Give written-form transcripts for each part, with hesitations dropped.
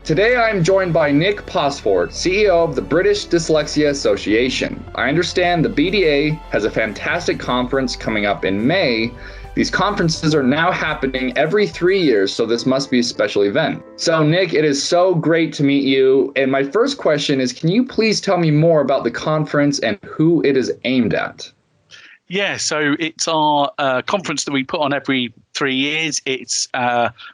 Today I'm joined by Nick Posford, CEO of the British Dyslexia Association. I understand the BDA has a fantastic conference coming up in May. These conferences are now happening every 3 years, so this must be a special event. So Nick, it is so great to meet you. And my first question is, can you please tell me more about the conference and who it is aimed at? Yeah, so it's our conference that we put on every 3 years.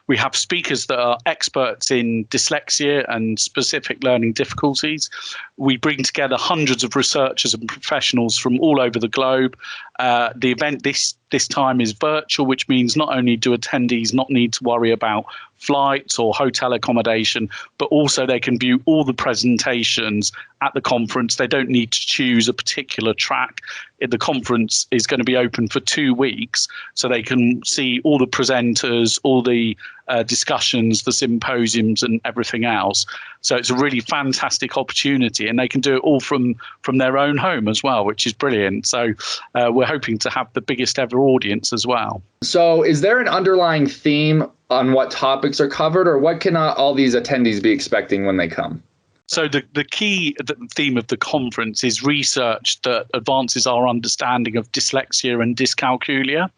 We have speakers that are experts in dyslexia and specific learning difficulties. We bring together hundreds of researchers and professionals from all over the globe. The event this time is virtual, which means not only do attendees not need to worry about flights or hotel accommodation, but also they can view all the presentations at the conference. They don't need to choose a particular track. The conference is going to be open for 2 weeks, so they can see all the presenters, all the discussions, the symposiums and everything else. So it's a really fantastic opportunity, and they can do it all from their own home as well, which is brilliant. So we're hoping to have the biggest ever audience as well. So is there an underlying theme on what topics are covered, or what can all these attendees be expecting when they come? So the key theme of the conference is research that advances our understanding of dyslexia and dyscalculia.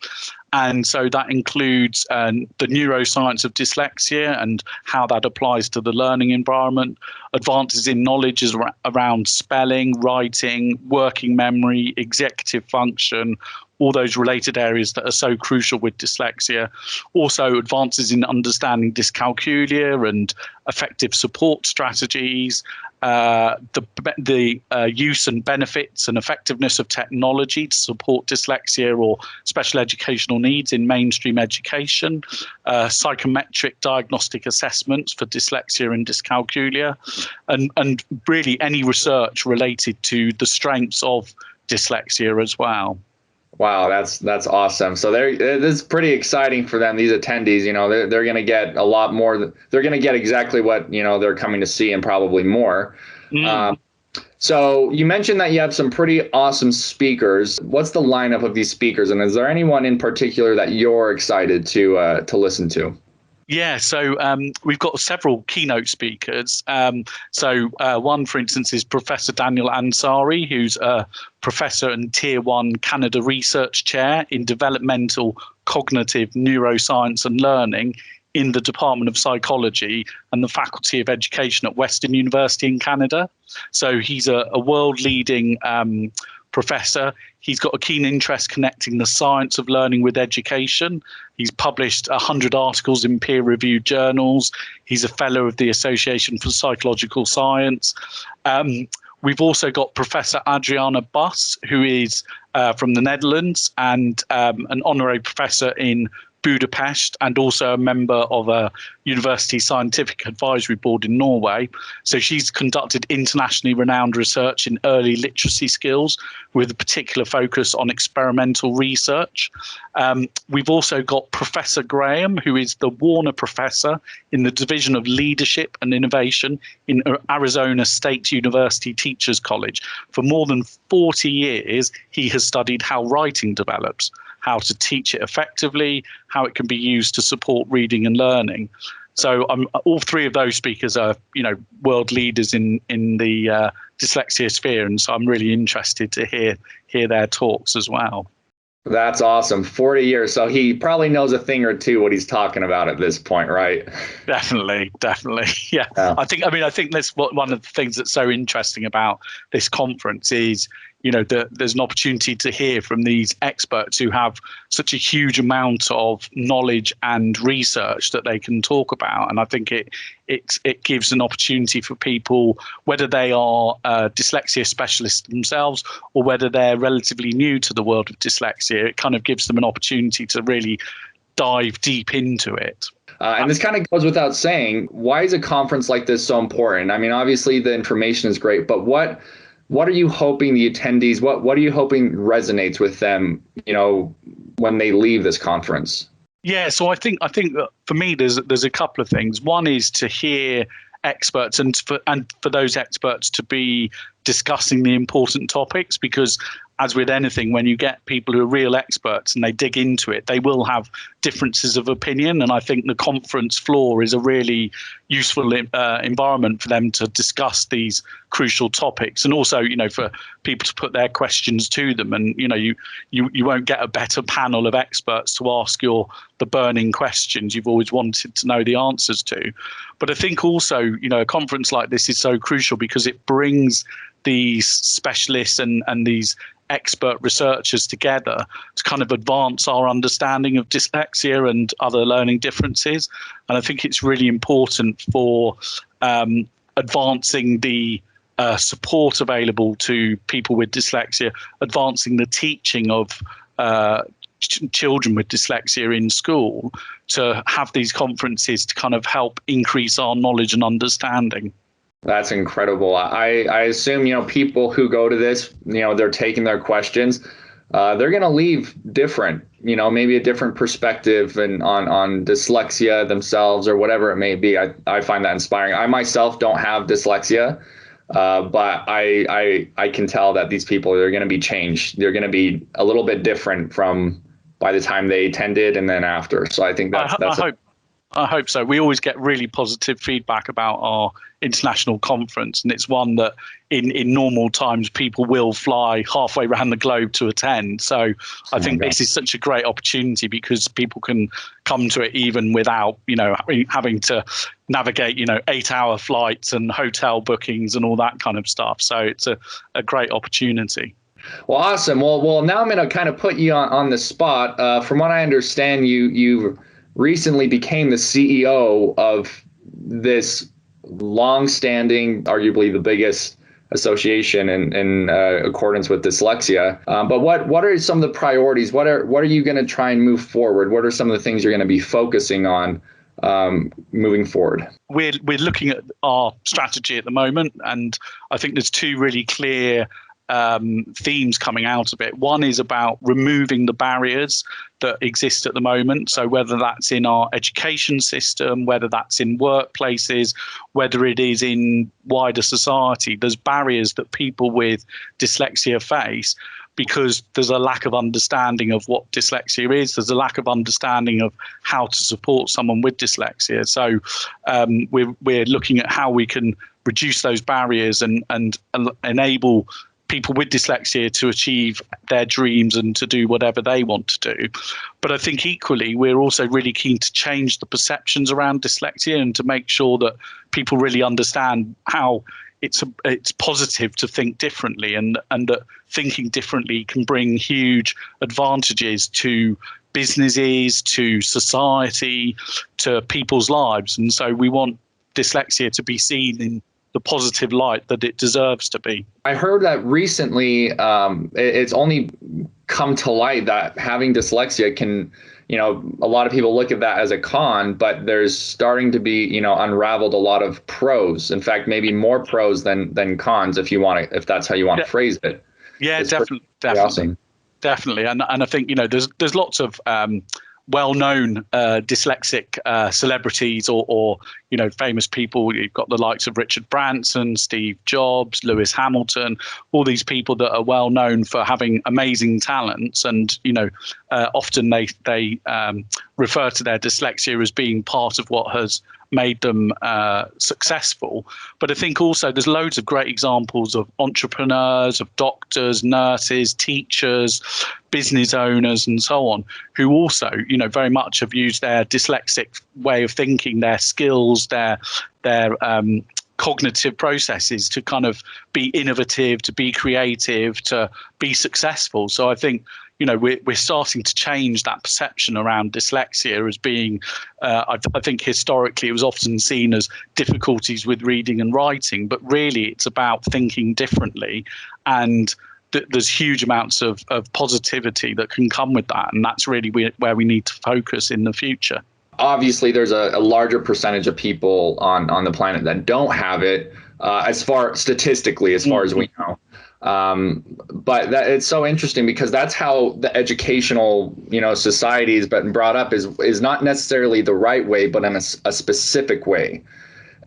And so that includes the neuroscience of dyslexia and how that applies to the learning environment, advances in knowledge around spelling, writing, working memory, executive function, all those related areas that are so crucial with dyslexia. Also advances in understanding dyscalculia and effective support strategies, the use and benefits and effectiveness of technology to support dyslexia or special educational needs in mainstream education, psychometric diagnostic assessments for dyslexia and dyscalculia, and really any research related to the strengths of dyslexia as well. Wow, that's awesome. So this is pretty exciting for them, these attendees. You know, they're going to get a lot more. They're going to get exactly what, they're coming to see and probably more. So you mentioned that you have some pretty awesome speakers. What's the lineup of these speakers? And is there anyone in particular that you're excited to listen to? Yeah, so we've got several keynote speakers. One, for instance, is Professor Daniel Ansari, who's a professor and Tier 1 Canada Research Chair in Developmental Cognitive Neuroscience and Learning in the Department of Psychology and the Faculty of Education at Western University in Canada. So he's a world-leading professor. He's got a keen interest connecting the science of learning with education. He's published 100 articles in peer-reviewed journals. He's a fellow of the Association for Psychological Science. We've also got Professor Adriana Bus, who is from the Netherlands and an honorary professor in Budapest and also a member of a university scientific advisory board in Norway. So she's conducted internationally renowned research in early literacy skills with a particular focus on experimental research. We've also got Professor Graham, who is the Warner Professor in the Division of Leadership and Innovation in Arizona State University Teachers College. For more than 40 years, he has studied how writing develops, how to teach it effectively, how it can be used to support reading and learning. So all three of those speakers are, world leaders in the dyslexia sphere, and so I'm really interested to hear their talks as well. That's awesome. 40 years. So he probably knows a thing or two what he's talking about at this point, right? Definitely. Yeah. I think that's one of the things that's so interesting about this conference is, there's an opportunity to hear from these experts who have such a huge amount of knowledge and research that they can talk about. And I think it gives an opportunity for people, whether they are dyslexia specialists themselves or whether they're relatively new to the world of dyslexia, it kind of gives them an opportunity to really dive deep into it. And this kind of goes without saying, why is a conference like this so important? I mean, obviously the information is great, but what are you hoping the attendees, what are you hoping resonates with them, when they leave this conference? Yeah, so I think that for me, there's a couple of things. One is to hear experts and for those experts to be discussing the important topics, because as with anything, when you get people who are real experts and they dig into it, they will have differences of opinion. And I think the conference floor is a really useful environment for them to discuss these crucial topics, and also, for people to put their questions to them. And you won't get a better panel of experts to ask the burning questions you've always wanted to know the answers to. But I think also, a conference like this is so crucial because it brings these specialists and these expert researchers together to kind of advance our understanding of dyslexia and other learning differences. And I think it's really important for advancing the support available to people with dyslexia, advancing the teaching of children with dyslexia in school, to have these conferences to kind of help increase our knowledge and understanding. That's incredible. I assume, people who go to this, they're taking their questions. They're going to leave different, maybe a different perspective on dyslexia themselves or whatever it may be. I find that inspiring. I myself don't have dyslexia, but I can tell that these people are going to be changed. They're going to be a little bit different from by the time they attended and then after. So I think I hope so. We always get really positive feedback about our international conference, and it's one that in normal times people will fly halfway around the globe to attend. So I think this is such a great opportunity because people can come to it even without, having to navigate, 8-hour flights and hotel bookings and all that kind of stuff. So it's a great opportunity. Well, awesome. Well, now I'm going to kind of put you on the spot. From what I understand, you recently became the CEO of this long-standing, arguably the biggest association in accordance with dyslexia. But what are some of the priorities? What are you going to try and move forward? What are some of the things you're going to be focusing on moving forward? We're looking at our strategy at the moment, and I think there's two really clear themes coming out of it. One is about removing the barriers that exist at the moment. So whether that's in our education system, whether that's in workplaces, whether it is in wider society, there's barriers that people with dyslexia face because there's a lack of understanding of what dyslexia is. There's a lack of understanding of how to support someone with dyslexia. So we're looking at how we can reduce those barriers and enable people with dyslexia to achieve their dreams and to do whatever they want to do. But I think equally, we're also really keen to change the perceptions around dyslexia and to make sure that people really understand how it's positive to think differently, and that thinking differently can bring huge advantages to businesses, to society, to people's lives. And so we want dyslexia to be seen in the positive light that it deserves to be. I heard that recently it's only come to light that having dyslexia can, a lot of people look at that as a con, but there's starting to be, unraveled a lot of pros. In fact, maybe more pros than cons, if that's how you want to phrase it. Yeah, it's definitely. Awesome. Definitely. And I think, there's lots of well-known dyslexic celebrities or famous people. You've got the likes of Richard Branson, Steve Jobs, Lewis Hamilton, all these people that are well known for having amazing talents, and often they refer to their dyslexia as being part of what has made them successful. But I think also there's loads of great examples of entrepreneurs, of doctors, nurses, teachers, business owners, and so on, who also, very much have used their dyslexic way of thinking, their skills, their cognitive processes to kind of be innovative, to be creative, to be successful. So I think, we're starting to change that perception around dyslexia as being, I think historically it was often seen as difficulties with reading and writing, but really it's about thinking differently, and there's huge amounts of positivity that can come with that. And that's really where we need to focus in the future. Obviously, there's a larger percentage of people on the planet that don't have it, statistically, as far as we know. But it's so interesting because that's how the educational, society has been brought up is not necessarily the right way, but in a specific way.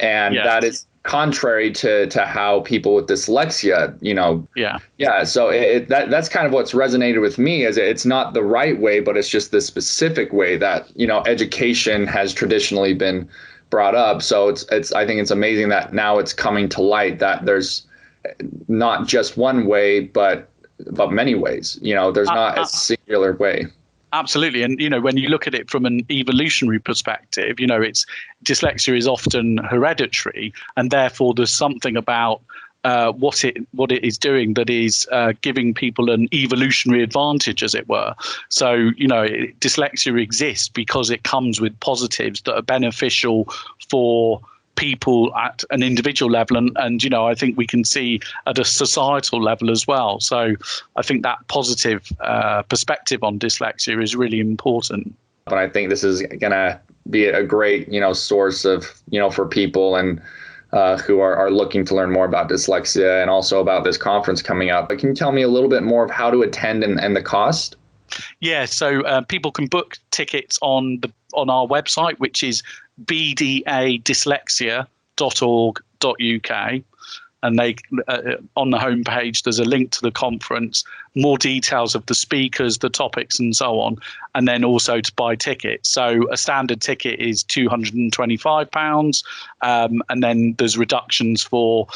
And contrary to how people with dyslexia, so that's kind of what's resonated with me, is it's not the right way, but it's just the specific way that education has traditionally been brought up. So it's I think it's amazing that now it's coming to light that there's not just one way, but many ways. There's not a singular way. Absolutely. And, when you look at it from an evolutionary perspective, dyslexia is often hereditary, and therefore there's something about what it is doing that is giving people an evolutionary advantage, as it were. So, dyslexia exists because it comes with positives that are beneficial for people at an individual level, and I think we can see at a societal level as well. So I think that positive perspective on dyslexia is really important. But I think this is going to be a great source of for people and who are looking to learn more about dyslexia, and also about this conference coming up. But can you tell me a little bit more of how to attend and the cost? Yeah, so people can book tickets on our website, which is bdadyslexia.org.uk, and they on the homepage there's a link to the conference, more details of the speakers, the topics, and so on, and then also to buy tickets. So a standard ticket is £225, and then there's reductions for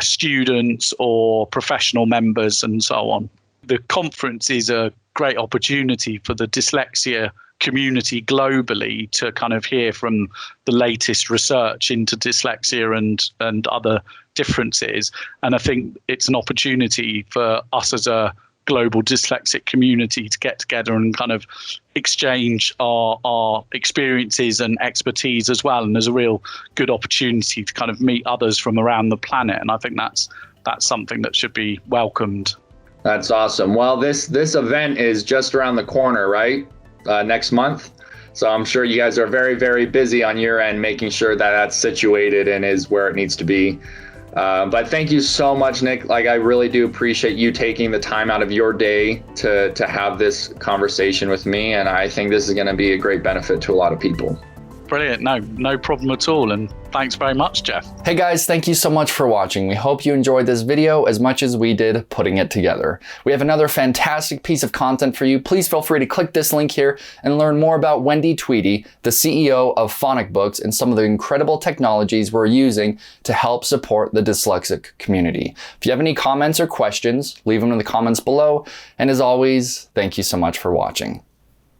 students or professional members and so on. The conference is a great opportunity for the dyslexia community globally to kind of hear from the latest research into dyslexia and other differences. And I think it's an opportunity for us as a global dyslexic community to get together and kind of exchange our experiences and expertise as well. And there's a real good opportunity to kind of meet others from around the planet. And I think that's something that should be welcomed. That's awesome. Well, this event is just around the corner, right? Next month. So I'm sure you guys are very, very busy on your end, making sure that that's situated and is where it needs to be. But thank you so much, Nick. I really do appreciate you taking the time out of your day to have this conversation with me. And I think this is going to be a great benefit to a lot of people. Brilliant. No problem at all. And thanks very much, Jeff. Hey guys, thank you so much for watching. We hope you enjoyed this video as much as we did putting it together. We have another fantastic piece of content for you. Please feel free to click this link here and learn more about Wendy Tweedy, the CEO of Phonic Books, and some of the incredible technologies we're using to help support the dyslexic community. If you have any comments or questions, leave them in the comments below. And as always, thank you so much for watching.